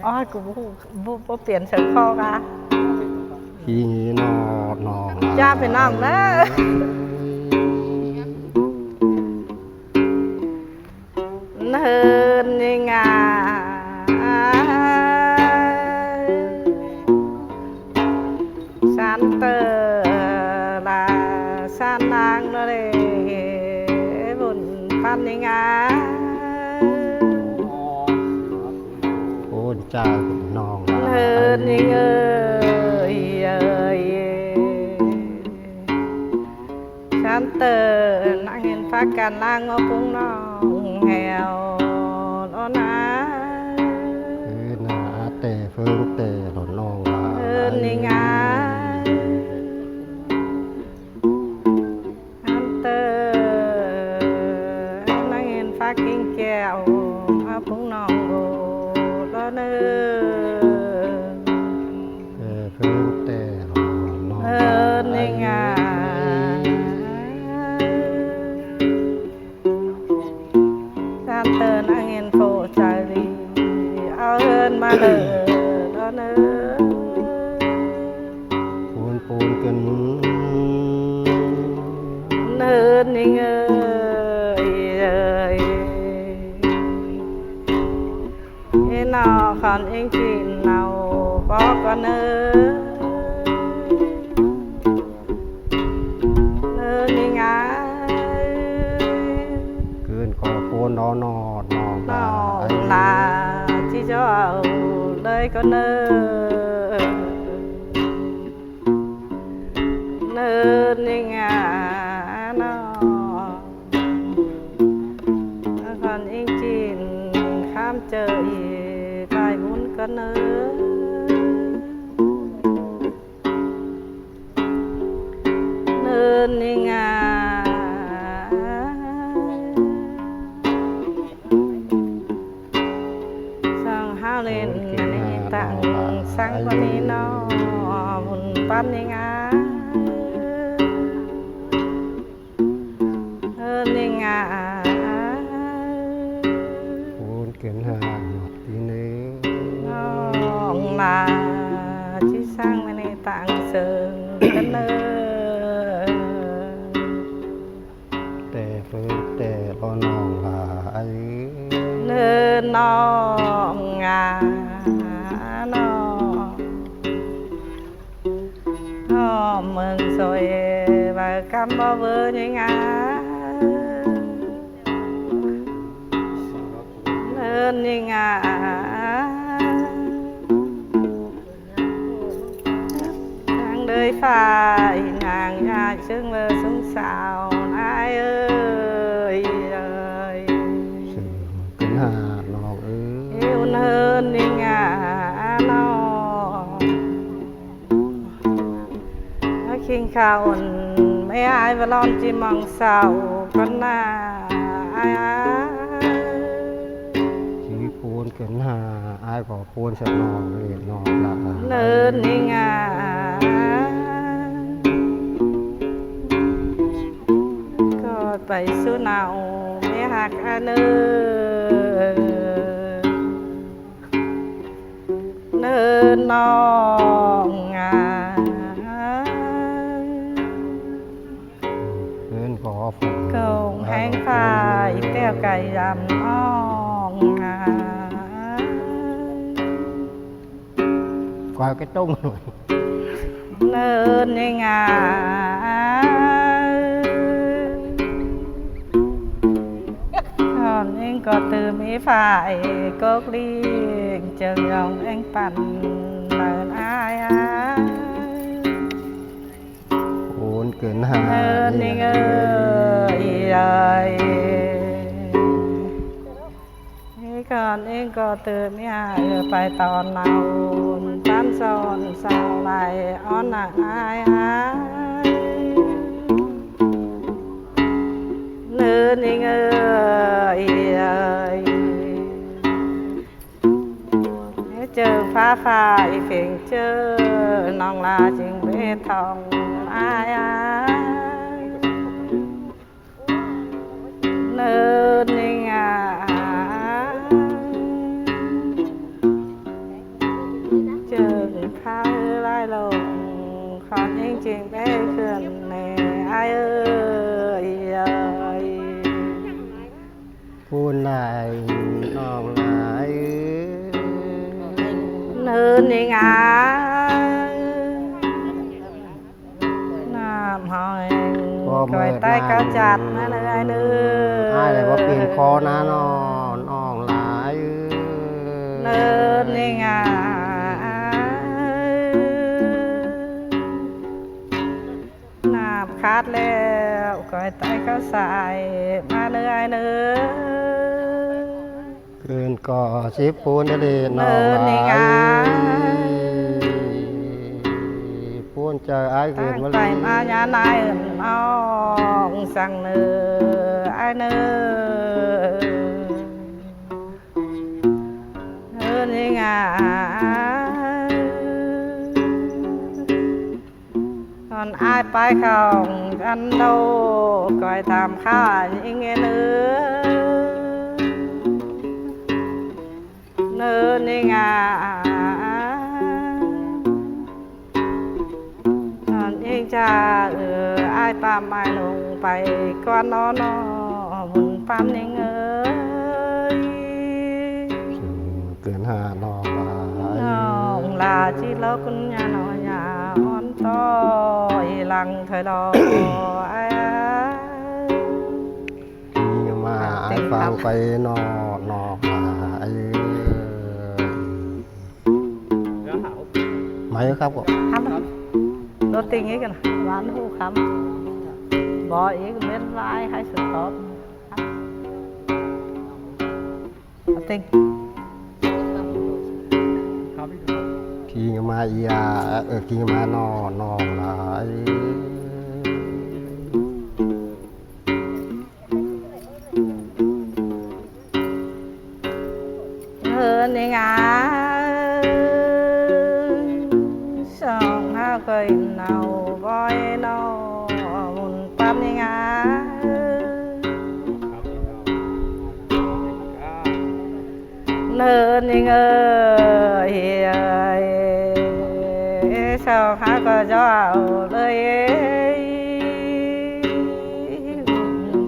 อ๋อกูบ่เปลี่ยนเสื้อคอกะทีนี้นองจ้าไปน้องนะเฮินยังไงสันเตอลาสันนางนั่นเองบุญปันยังไงโอ้เจ้าเป็นน้องเฮินยังเอ้ยสันเตอนางเห็นฟ้ากันนางงอปุ้งน้องแหวโอ้นานาแต่เฟิงแต่หล่นน้องลานี่ไงอันเตอนั่งเห็นฟ้ากิ้งแก้วมาพุ่งน้องโบแล้วเนื้อเฟิงแต่หล่นน้องนี่ไงอันเตอนั่งเห็นโฟใจดีเอาเอินมาเลยแล้วเนื้อปูนกันเนินนี่เงยเอ็นเอาขอนเองกินเอาบอกก็เนินนี่ไงเกินก็ปูนนอนลาที่เจ้าเลยก็เนินนี่ไงน้องก่อนเองจีนข้ามเจอไปบุญก็เนินนี่ไงสั่งห้าเล่นนี่ตั้งสั่งวันนี้น้องบุญปั้นนี่ไงนี่ไงปูนเกินหาทีนี้น้องมาที่สร้างมาในต่างเสิงกันเลยแต่เฟิงแต่รอน้องลาเนินน้องงาน้องเมืองสวยว่ากำบ่เบอร์ยังไงนี่ไงนางเลยฝ่ายนางยายซึ่งเลยสงสาวนายเอ้ยสื่อกันหาน้องเอวเนินนี่ไงน้องแล้วคิงข้าวไม่อายว่าร้อนจิมองเศร้าก็น่าปูนเกินหาอายก็ปูนสนองเรียนน้องลาเนินนี่ไงก็ไปสู้หนาวไม่หักอันเนินน้องงาเกินขอฝนกงแห้งไฟแก้วไก่ดำอ้องงาควายก็ต้งหน่อยเนินยังไงก่อนเองก็ตื่นมีฝ่ายก็กลิ้งเจอยองเองปั่นเนินอายโอนเกินหาเนินยังเอ้ยก่อนเองก็ตื่นไม่หายไปตอนเนาตั้นซอนสาวไหลอ้อนหนักอายเนินยังเอ้ยเจอฟ้าฝ่ายเข่งเจอน้องลาจึงเบทองอายเนินยังไง พูนลายน้องลาย เนินยังไงน้ำหอยคอยใต้กระจัดนั่นเลยเนื้อ อ้ายเลยว่าเปลี่ยนคอนะน้องลาย เนินยังไงน้ำขาดแล้วคอยใต้ก็ใส่มาเลยเนื้อ เกินก่อสิบพูนได้เลยน้องลายพูนเจออ้ายเกิ ตั้ น ง มา ใจ เลย มาญาณายน้องสั่งเนื้อไอ้เนื้อนี่ไงตอนอายไปเข้ากันโดก่อยทำข้ายิ่งเนื้อนี่ไงยิ่งจะอายตามมาลงไปก่อนนอนบุญปั๊มยังย เกินหาน้องลาย น้องลาจีโลกุญญาหนอยาอ่อนต้อยหลังถอยรอไอ้ พี่มาไอ้ฟังไปน้องลายไหมครับก็ ทำรถติงอีกกันหวานหูคำบ่อีกเม็ดลายให้สุดทบติง พี่มาอียาพี่มาน้องลาย นี่ไงสองห้าเคยเนาบ่อยเนามุนปั๊มนี่ไงเนินนี่เงยสองห้าก็จะเอาเลย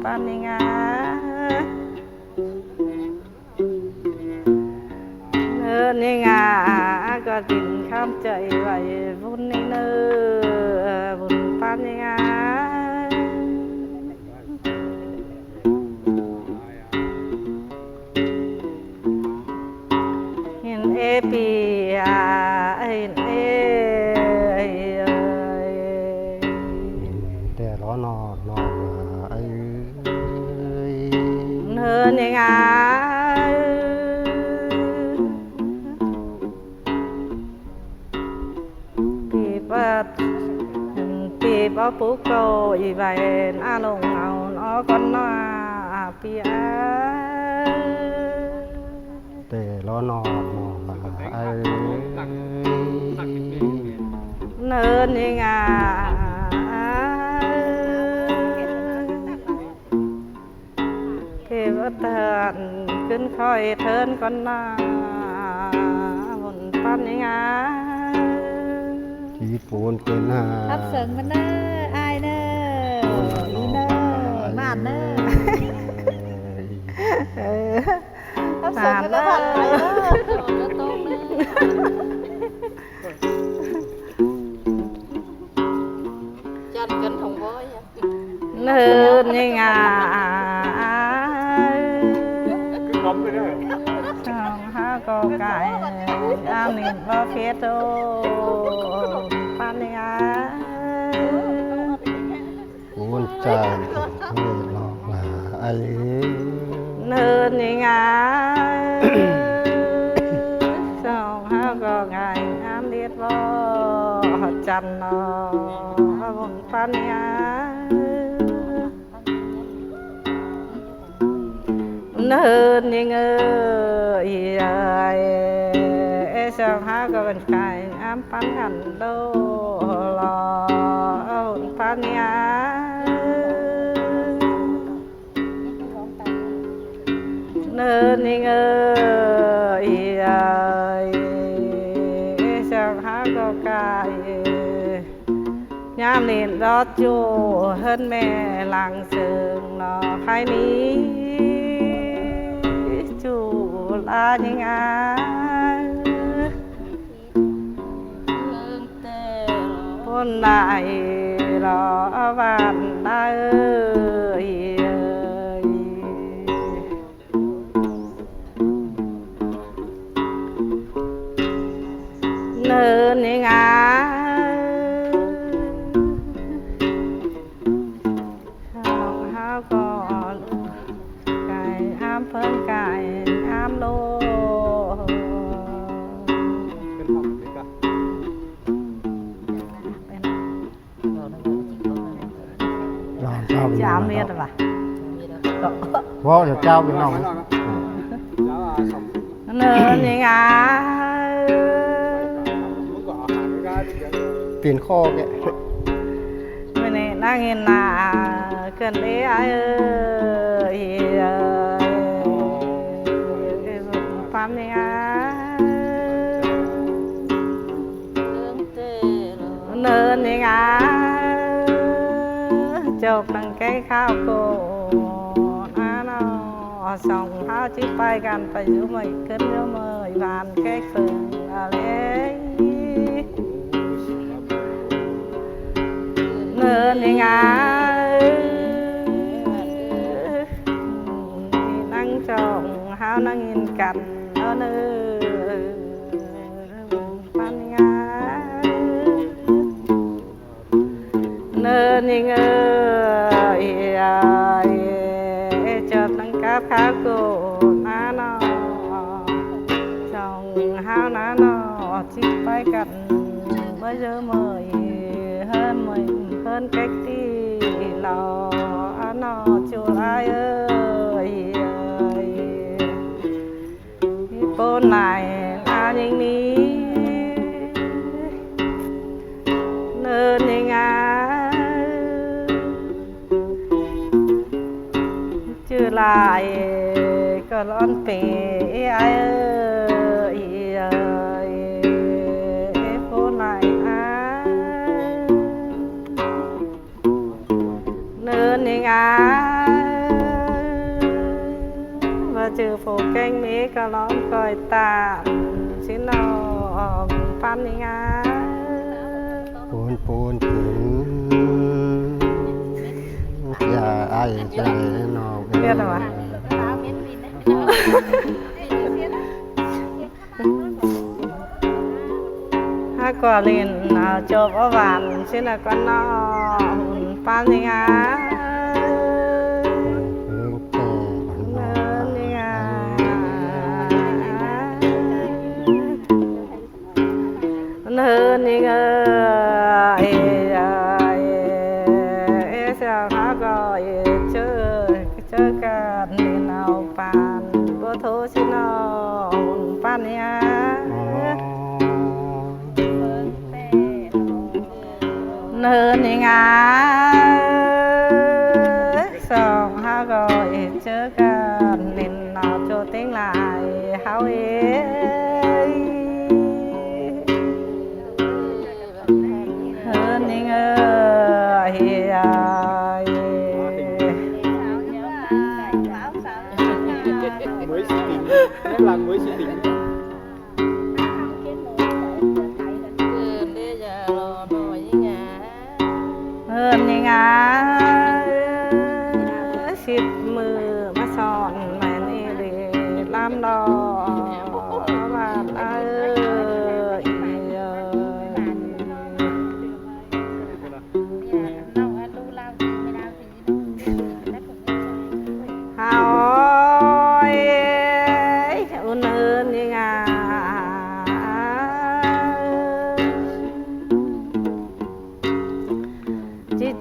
ปั๊มนี่ไงนี่ไงก็กินข้ามใจไว้บุญนี่เนื้อบุญปานนี่ไงเห็นเอปีเห็นเอ แต่ล้อนอนลาย เนื้อนี่ไงปีบปุ๊กโกอีใบอาลงเอานอคนน้าปีอา แต่ล้อนอนลาย เนินนี่ไงเทวดาขึ้นคอยเทินคนน้าบนปั้นนี่ไง ชีวิตปูนเกินหา รับเสริงมันเด้ออายเด้ออีเด้อบ้านเด้อรับเสริงมันเด้อบ้านไปเด้อโตเด้อจันกันทองบ่อยอ่ะ เนินนี่ไงช่องห้าก็ไก่อามินบ่เฟสโตปั้นนี่ไง ปูนใจให้หลอกลาย เนินนี่ไงสองห้าก็ไงงามเดียดบ่จันนอบนปั้นนี่ไงเนินนี่เงยสองห้าก็เป็นไก่งามปั้นกันโดรอบนปั้นนี่ไงเนินนี่เงยช่างหาก็กายยามเล่นรอดจูเฮิรนแม่หลังเสิงนอใครนี้ đã những ai buồn lại lo vạn đã ơi nơ những ai hao còn cài am phân cài am lô chào miệt rồi bà vô giờ trao bên lòng nơ những ai tiền kho kệ bên này đang nhìn là cần đi ai ơi phàm những ai nơ những ai chụp đằng cái khao cổ nó xong hao chiếc bay gan phải giữ mày cất nhớ mời bàn cái phường là lấy nơ những ai năng trồng hao năng nhìn cành ở nơi phan ngã nơ những ơi chợt năng cáp khá cổ ná nó trồng hao ná nó chiếc bay cành bây giờ mời hơn mình hơn cách đi lò nó chùa ai ơi bốn này là những ní nơ những ai chưa lại có lon pì ai ơi bốn này nơ những ai và trừ phố canh mỹ có lon coi ta xin nó phan những ai buồn buồn giờ ai chơi nó biết rồi à hai quả liền chụp ở bàn xin là con nó phan những ai hơn những ơi sao nó gọi chơi cả nên nào bàn có thố xin nó bàn nha hơn những ai sao nó gọi chơi cả nên nào cho tiếng lại hao ấy hơn những ơi mới sự tình nhất là mới sự tình hơn những ai xịt mưa mà sòn mẹ đi để làm đò bạn ơi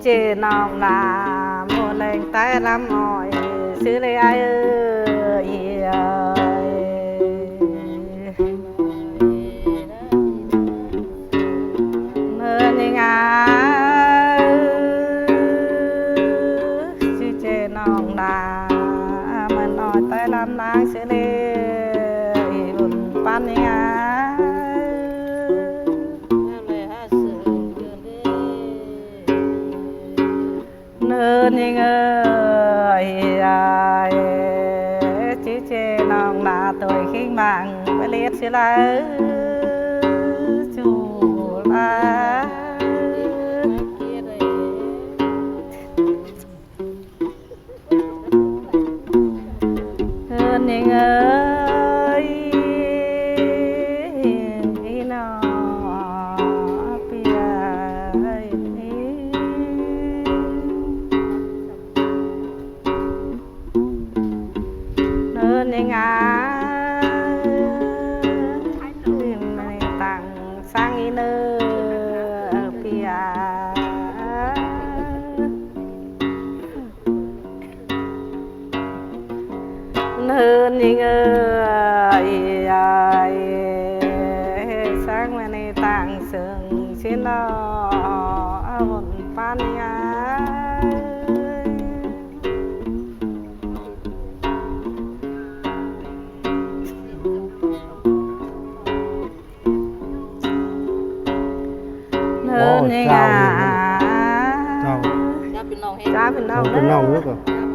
chê nòng là một lần tay làm hỏi xứ đây ai ơi hơn những ai chê nòng là mình nói tay làm nàng xứ đây buồn pan những ai hơn những ơi chỉ chê nòng lòng là tôi khi mạng với liệt sẽ là chủ là hơn những ơi khi nào hơn những ai tặng sang ý nơ pia hơn những ơi sang mà này tặng sương xin nó một pan nhà hơn những chào. cha bên nông Con nong nước rồi.